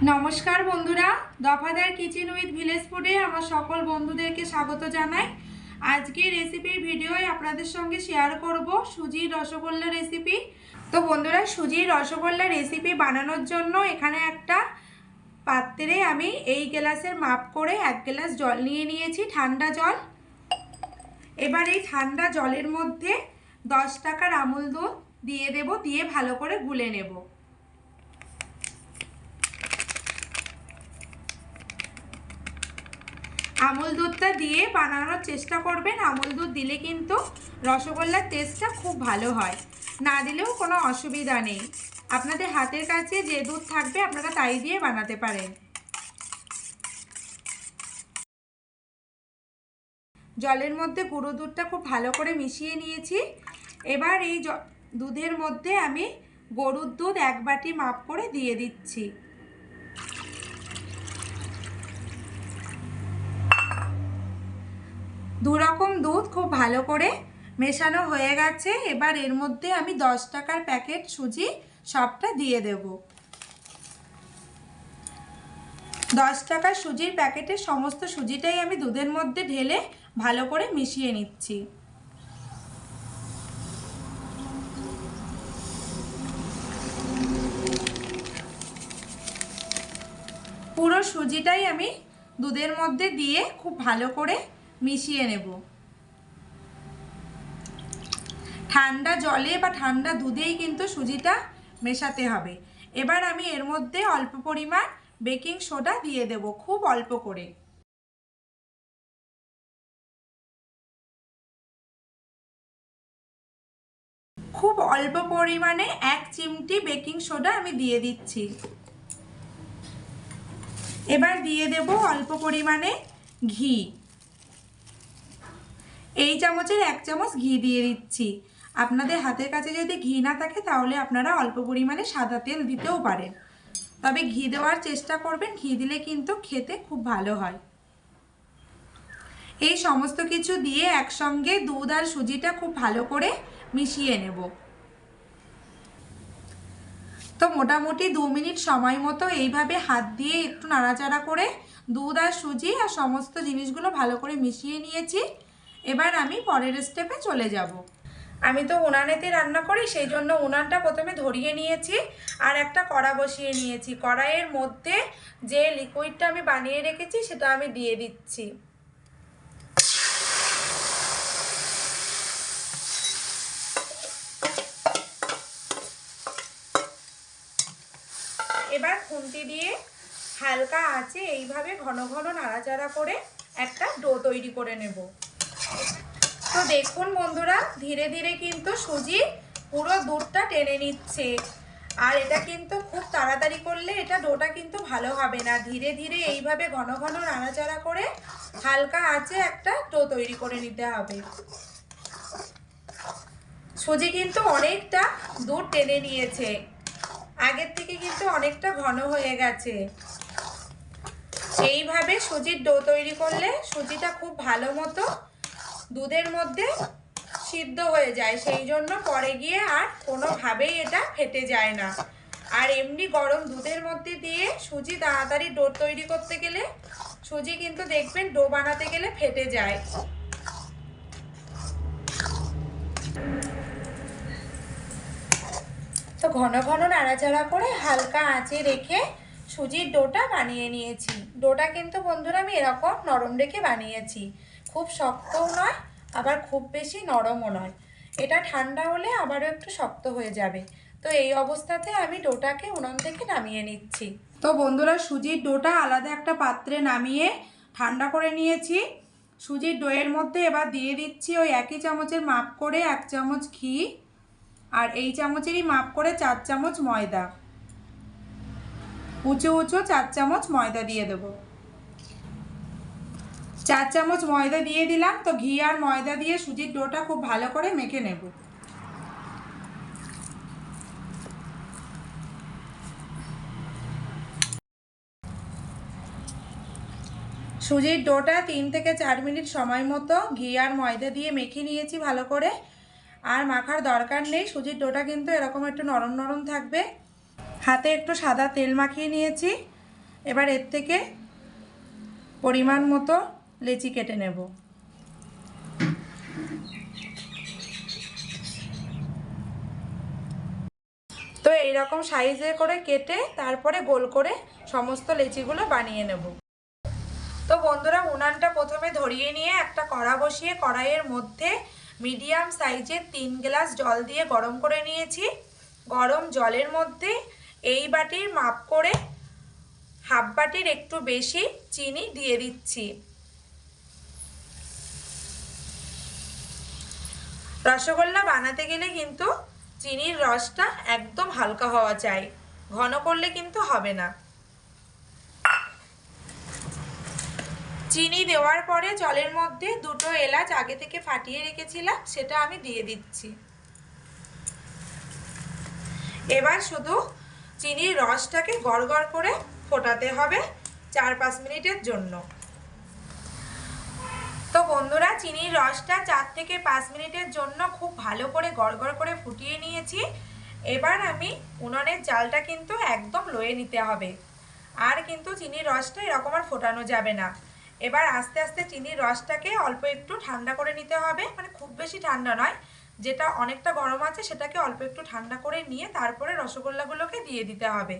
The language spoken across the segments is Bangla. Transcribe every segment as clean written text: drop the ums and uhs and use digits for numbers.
নমস্কার বন্ধুরা, দফাদার কিচেন উইথ ভিলেজ ফুডে আমার সকল বন্ধুদেরকে স্বাগত জানাই। আজকে রেসিপির ভিডিওয় আপনাদের সঙ্গে শেয়ার করব সুজির রসগোল্লা রেসিপি। তো বন্ধুরা, সুজির রসগোল্লা রেসিপি বানানোর জন্য এখানে একটা পাত্রে আমি এই গ্লাসের মাপ করে 1 গ্লাস জল নিয়ে নিয়েছি, ঠান্ডা জল। এবার এই ঠান্ডা জলের মধ্যে 10 টাকার আমুল দুধ দিয়ে দেব, দিয়ে ভালো করে গুলে নেব। আমুল দুধটা দিয়ে বানানোর চেষ্টা করবেন। আমুল দুধ দিলে কিন্তু রসগোল্লার টেস্টটা খুব ভালো হয়, না দিলেও কোনো অসুবিধা নেই। আপনাদের হাতের কাছে যে দুধ থাকবে আপনারা তাই দিয়ে বানাতে পারেন। জলের মধ্যে গুঁড়ো দুধটা খুব ভালো করে মিশিয়ে নিয়েছি। এবার এই দুধের মধ্যে আমি গরুর দুধ 1 বাটি মাপ করে দিয়ে দিচ্ছি। দু রকম দুধ খুব ভালো করে মেশানো হয়ে গেছে। এবার এর মধ্যে আমি 10 টাকার প্যাকেট সুজি সবটা দিয়ে দেব। 10 টাকার সুজির প্যাকেটের সমস্ত সুজিটাই আমি দুধের মধ্যে ঢেলে ভালো করে মিশিয়ে নিচ্ছি। পুরো সুজিটাই আমি দুধের মধ্যে দিয়ে খুব ভালো করে মিশিয়ে নেব। ঠান্ডা জলে বা ঠান্ডা দুধেই কিন্তু সুজিটা মেশাতে হবে। এবার আমি এর মধ্যে অল্প পরিমাণ বেকিং সোডা দিয়ে দেব, খুব অল্প করে। খুব অল্প পরিমাণে 1 চিমটি বেকিং সোডা আমি দিয়ে দিচ্ছি। এবার দিয়ে দেব অল্প পরিমাণে ঘি। এই চামচের 1 চামচ ঘি দিয়ে দিচ্ছি। আপনাদের হাতের কাছে যদি ঘি না থাকে তাহলে আপনারা অল্প পরিমাণে সাদা তেল দিতেও পারেন, তবে ঘি দেওয়ার চেষ্টা করবেন। ঘি দিলে কিন্তু খেতে খুব ভালো হয়। এই সমস্ত কিছু দিয়ে একসঙ্গে দুধ আর সুজিটা খুব ভালো করে মিশিয়ে নেব। তো মোটামুটি 2 মিনিট সময় মতো এইভাবে হাত দিয়ে একটু নাড়াচাড়া করে দুধ আর সুজি আর সমস্ত জিনিসগুলো ভালো করে মিশিয়ে নিয়েছি। এবার আমি পরের স্টেপে চলে যাব। আমি তো উনানেতে রান্না করি, সেই জন্য উনানটা প্রথমে ধরিয়ে নিয়েছি আর একটা কড়া বসিয়ে নিয়েছি। কড়াইয়ের মধ্যে যে লিকুইডটা আমি বানিয়ে রেখেছি সেটা আমি দিয়ে দিচ্ছি। এবার খুন্তি দিয়ে হালকা আঁচে এইভাবে ঘন ঘন নাড়াচাড়া করে একটা ডো তৈরি করে নেব। তো দেখুন বন্ধুরা, ধীরে ধীরে কিন্তু সুজি পুরো দুধটা টেনে নিচ্ছে। আর এটা কিন্তু খুব তাড়াতাড়ি করলে এটা ডোটা কিন্তু ভালো হবে না। ধীরে ধীরে এইভাবে ঘন ঘন নাড়াচাড়া করে হালকা আঁচে একটা ডো তৈরি করে নিতে হবে। সুজি কিন্তু অনেকটা দুধ টেনে নিয়েছে, আগের থেকে কিন্তু অনেকটা ঘন হয়ে গেছে। এইভাবে সুজির ডো তৈরি করলে সুজিটা খুব ভালো মতো দুধের মধ্যে সিদ্ধ হয়ে যায়, সেই জন্য পরে গিয়ে আর কোনোভাবেই এটা ফেটে যায় না। আর এমনি গরম দুধের মধ্যে দিয়ে সুজি তাড়াতাড়ি ডো তৈরি করতে গেলে সুজি কিন্তু দেখবেন ডো বানাতে গেলে ফেটে যায়। তো ঘন ঘন নাড়াচাড়া করে হালকা আঁচে রেখে সুজির ডোটা বানিয়ে নিয়েছি। ডোটা কিন্তু বন্ধুরা আমি এরকম নরম রেখে বানিয়েছি, খুব শক্তও নয় আবার খুব বেশি নরমও নয়। এটা ঠান্ডা হলে আবারও একটু শক্ত হয়ে যাবে। তো এই অবস্থাতে আমি ডোটাকে উনুন থেকে নামিয়ে নিচ্ছি। তো বন্ধুরা, সুজির ডোটা আলাদা একটা পাত্রে নামিয়ে ঠান্ডা করে নিয়েছি। সুজির ডোয়ের মধ্যে এবার দিয়ে দিচ্ছি ওই একই চামচের মাপ করে 1 চামচ ঘি, আর এই চামচেরই মাপ করে 4 চামচ ময়দা। উঁচু উঁচু 4 চামচ ময়দা দিয়ে দেব। 4 চামচ ময়দা দিয়ে দিলাম। তো ঘি আর ময়দা দিয়ে সুজির ডোটা খুব ভালো করে মেখে নেব। সুজির ডোটা 3 থেকে 4 মিনিট সময় মতো ঘি আর ময়দা দিয়ে মেখে নিয়েছি ভালো করে। আর মাখার দরকার নেই, সুজির ডোটা কিন্তু এরকম একটু নরম নরম থাকবে। হাতে একটু সাদা তেল মাখিয়ে নিয়েছি। এবার এর থেকে পরিমাণ মতো লেচি কেটে নেব। তো এইরকম সাইজে করে কেটে তারপরে গোল করে সমস্ত লেচিগুলো বানিয়ে নেব। তো বন্ধুরা উনানটা প্রথমে ধরিয়ে নিয়ে একটা কড়া বসিয়ে কড়াইয়ের মধ্যে মিডিয়াম সাইজের 3 গ্লাস জল দিয়ে গরম করে নিয়েছি। গরম জলের মধ্যে এই বাটির মাপ করে হাফ বাটির একটু বেশি চিনি দিয়ে দিচ্ছি। রসগোল্লা বানাতে গেলে কিন্তু চিনির রসটা একদম হালকা হওয়া চাই, ঘন করলে কিন্তু হবে না। চিনি দেওয়ার পরে জলের মধ্যে 2টো এলাচ আগে থেকে ফাটিয়ে রেখেছিলাম, সেটা আমি দিয়ে দিচ্ছি। এবার শুধু চিনির রসটাকে গড়গড় করে ফোটাতে হবে 4-5 মিনিটের জন্য। তো বন্ধুরা চিনির রসটা 4 থেকে 5 মিনিটের জন্য খুব ভালো করে গড়গড় করে ফুটিয়ে নিয়েছি। এবার আমি উনুনের জালটা কিন্তু একদম লোয়ে নিতে হবে, আর কিন্তু চিনির রসটা এরকম আর ফোটানো যাবে না। এবার আস্তে আস্তে চিনির রসটাকে অল্প একটু ঠান্ডা করে নিতে হবে, মানে খুব বেশি ঠান্ডা নয়, যেটা অনেকটা গরম আছে সেটাকে অল্প একটু ঠান্ডা করে নিয়ে তারপরে রসগোল্লাগুলোকে দিয়ে দিতে হবে।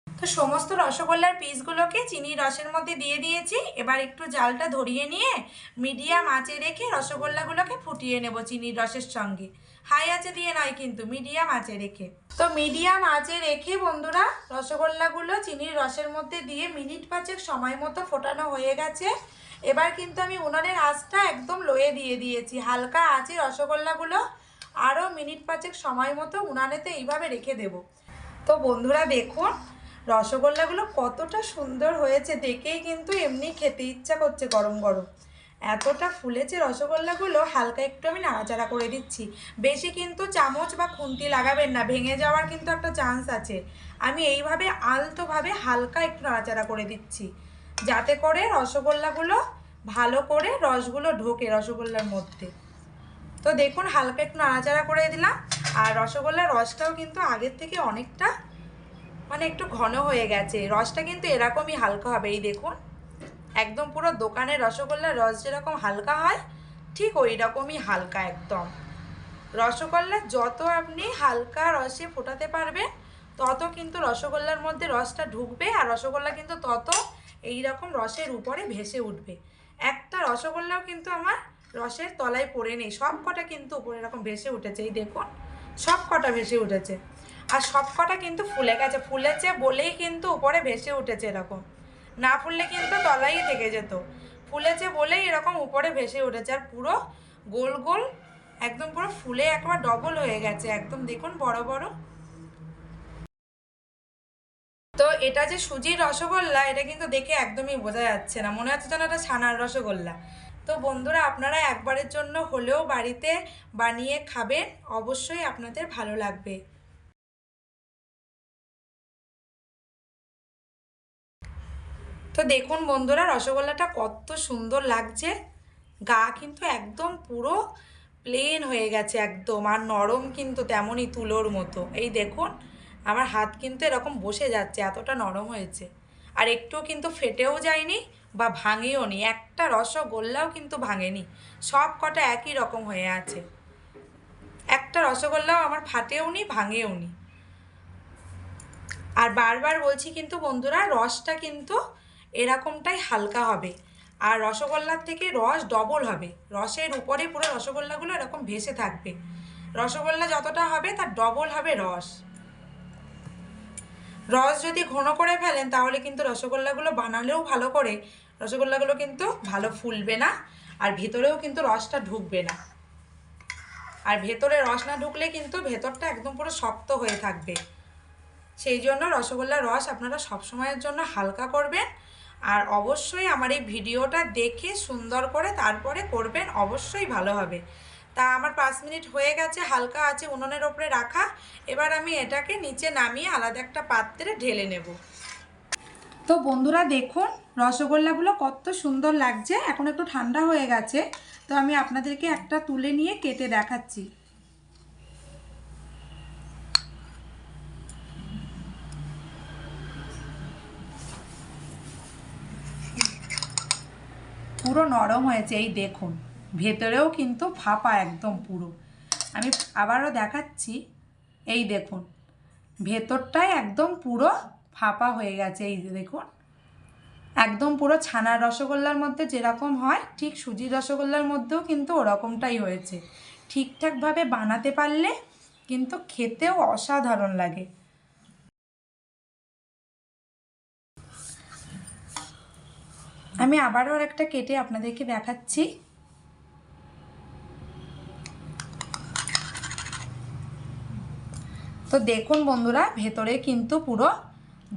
তো সমস্ত রসগোল্লার পিসগুলোকে চিনির রসের মধ্যে দিয়ে দিয়েছি। এবার একটু জালটা ধরিয়ে নিয়ে মিডিয়াম আঁচে রেখে রসগোল্লাগুলোকে ফুটিয়ে নেব চিনির রসের সঙ্গে। হাই আঁচে দিয়ে নয় কিন্তু, মিডিয়াম আঁচে রেখে। তো মিডিয়াম আঁচে রেখে বন্ধুরা রসগোল্লাগুলো চিনির রসের মধ্যে দিয়ে মিনিট 5 সময় মতো ফোটানো হয়ে গেছে। এবার কিন্তু আমি উনুনের আঁচটা একদম লোয়ে দিয়ে দিয়েছি। হালকা আঁচে রসগোল্লাগুলো আরও মিনিট 5 সময় মতো উনানেতে এইভাবে রেখে দেব। তো বন্ধুরা দেখুন রসগোল্লাগুলো কতটা সুন্দর হয়েছে, দেখেই কিন্তু এমনি খেতে ইচ্ছা করছে গরম গরম। এতটা ফুলেছে রসগোল্লাগুলো। হালকা একটু আমি নাড়াচাড়া করে দিচ্ছি, বেশি কিন্তু চামচ বা খুন্তি লাগাবেন না, ভেঙে যাওয়ার কিন্তু একটা চান্স আছে। আমি এইভাবে আলতোভাবে হালকা একটু নাড়াচাড়া করে দিচ্ছি, যাতে করে রসগোল্লাগুলো ভালো করে রসগুলো ঢোকে রসগোল্লার মধ্যে। তো দেখুন হালকা একটু নাড়াচাড়া করে দিলাম, আর রসগোল্লার রসটাও কিন্তু আগের থেকে অনেকটা মানে একটু ঘন হয়ে গেছে। রসটা কিন্তু এরকমই হালকা হবে, এই দেখুন একদম পুরো দোকানের রসগোল্লার রস যেরকম হালকা হয় ঠিক ওই রকমই হালকা একদম। রসগোল্লা যত আপনি হালকা রসে ফোটাতে পারবেন তত কিন্তু রসগোল্লার মধ্যে রসটা ঢুকবে, আর রসগোল্লা কিন্তু তত এই রকম রসের উপরে ভেসে উঠবে। একটা রসগোল্লাও কিন্তু আমার রসের তলায় পড়ে নেই, সব কটা কিন্তু উপরে এরকম ভেসে উঠেছে, এই দেখুন সব কটা ভেসে উঠেছে। আর সব কটা কিন্তু ফুলে গেছে, ফুলেছে বলেই কিন্তু উপরে ভেসে উঠেছে, এরকম না ফুললে কিন্তু তলাই থেকে যেত। ফুলেছে বলেই এরকম উপরে ভেসে উঠেছে, আর পুরো গোল গোল একদম পুরো ফুলে একবার ডবল হয়ে গেছে একদম, দেখুন বড় বড়। তো এটা যে সুজির রসগোল্লা এটা কিন্তু দেখে একদমই বোঝা যাচ্ছে না, মনে হচ্ছে যেন এটা ছানার রসগোল্লা। তো বন্ধুরা আপনারা একবারের জন্য হলেও বাড়িতে বানিয়ে খাবেন, অবশ্যই আপনাদের ভালো লাগবে। তো দেখুন বন্ধুরা রসগোল্লাটা কত সুন্দর লাগছে, গা কিন্তু একদম পুরো প্লেন হয়ে গেছে একদম, আর নরম কিন্তু তেমনই তুলোর মতো। এই দেখুন আমার হাত কিন্তু এরকম বসে যাচ্ছে, এতটা নরম হয়েছে। আর একটুও কিন্তু ফেটেও যায়নি বা ভাঙেও নি, একটা রসগোল্লাও কিন্তু ভাঙেনি, সব কটা একই রকম হয়ে আছে। একটা রসগোল্লাও আমার ফাটেও নি ভাঙেও নি। আর বারবার বলছি কিন্তু বন্ধুরা রসটা কিন্তু এরকমটাই হালকা হবে, আর রসগোল্লার থেকে রস ডবল হবে, রসের উপরে পুরো রসগোল্লাগুলো এরকম ভেসে থাকবে। রসগোল্লা যতটা হবে তার ডবল হবে রস। রস যদি ঘন করে ফেলেন তাহলে কিন্তু রসগোল্লাগুলো বানালেও ভালো করে রসগোল্লাগুলো কিন্তু ভালো ফুলবে না, আর ভেতরেও কিন্তু রসটা ঢুকবে না। আর ভেতরে রস না ঢুকলে কিন্তু ভেতরটা একদম পুরো শক্ত হয়ে থাকবে। সেই জন্য রসগোল্লার রস আপনারা সবসময়ের জন্য হালকা করবেন, আর অবশ্যই আমার এই ভিডিওটা দেখে সুন্দর করে তারপরে করবেন, অবশ্যই ভালো হবে। তা আমার 5 মিনিট হয়ে গেছে হালকা আছে উনুনের ওপরে রাখা। এবার আমি এটাকে নিচে নামিয়ে আলাদা একটা পাত্রে ঢেলে নেব। তো বন্ধুরা দেখুন রসগোল্লাগুলো কত সুন্দর লাগছে, এখন একটু ঠান্ডা হয়ে গেছে। তো আমি আপনাদেরকে একটা তুলে নিয়ে কেটে দেখাচ্ছি। পুরো নরম হয়েছে, এই দেখুন ভেতরেও কিন্তু ফাঁপা একদম পুরো। আমি আবারও দেখাচ্ছি, এই দেখুন ভেতরটাই একদম পুরো ফাঁপা হয়ে গেছে। এই দেখুন একদম পুরো ছানার রসগোল্লার মধ্যে যেরকম হয় ঠিক সুজির রসগোল্লার মধ্যেও কিন্তু ওরকমটাই হয়েছে। ঠিকঠাকভাবে বানাতে পারলে কিন্তু খেতেও অসাধারণ লাগে। আমি আবারও একটা কেটে আপনাদেরকে দেখাচ্ছি। তো দেখুন বন্ধুরা ভেতরে কিন্তু পুরো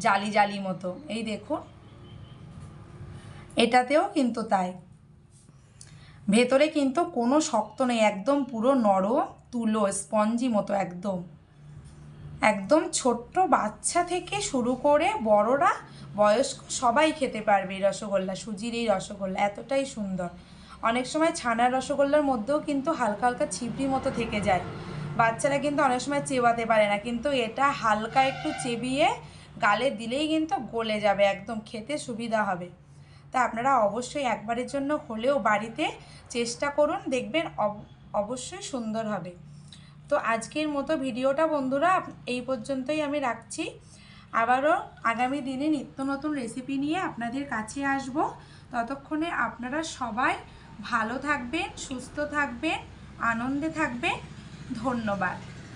জালি জালি মতো, এই দেখুন এটাতেও কিন্তু তাই, ভেতরে কিন্তু কোনো শক্ত নেই, একদম পুরো নরম তুলো স্পঞ্জি মতো একদম। একদম ছোট্ট বাচ্চা থেকে শুরু করে বড়রা বয়স্ক সবাই খেতে পারবে এই রসগোল্লা, সুজির এই রসগোল্লা এতটাই সুন্দর। অনেক সময় ছানার রসগোল্লার মধ্যেও কিন্তু হালকা হালকা ছিপড়ি মতো থেকে যায়, বাচ্চারা কিন্তু অনেক সময় চেবাতে পারে না, কিন্তু এটা হালকা একটু চেবিয়ে গালে দিলেই কিন্তু গলে যাবে, একদম খেতে সুবিধা হবে। তা আপনারা অবশ্যই একবারের জন্য হলেও বাড়িতে চেষ্টা করুন, দেখবেন অবশ্যই সুন্দর হবে। তো আজকের মতো ভিডিওটা বন্ধুরা এই পর্যন্তই আমি রাখছি। আবারও আগামী দিনে নিত্য নতুন রেসিপি নিয়ে আপনাদের কাছে আসব। ততক্ষণে আপনারা সবাই ভালো থাকবেন, সুস্থ থাকবেন, আনন্দে থাকবেন। ধন্যবাদ।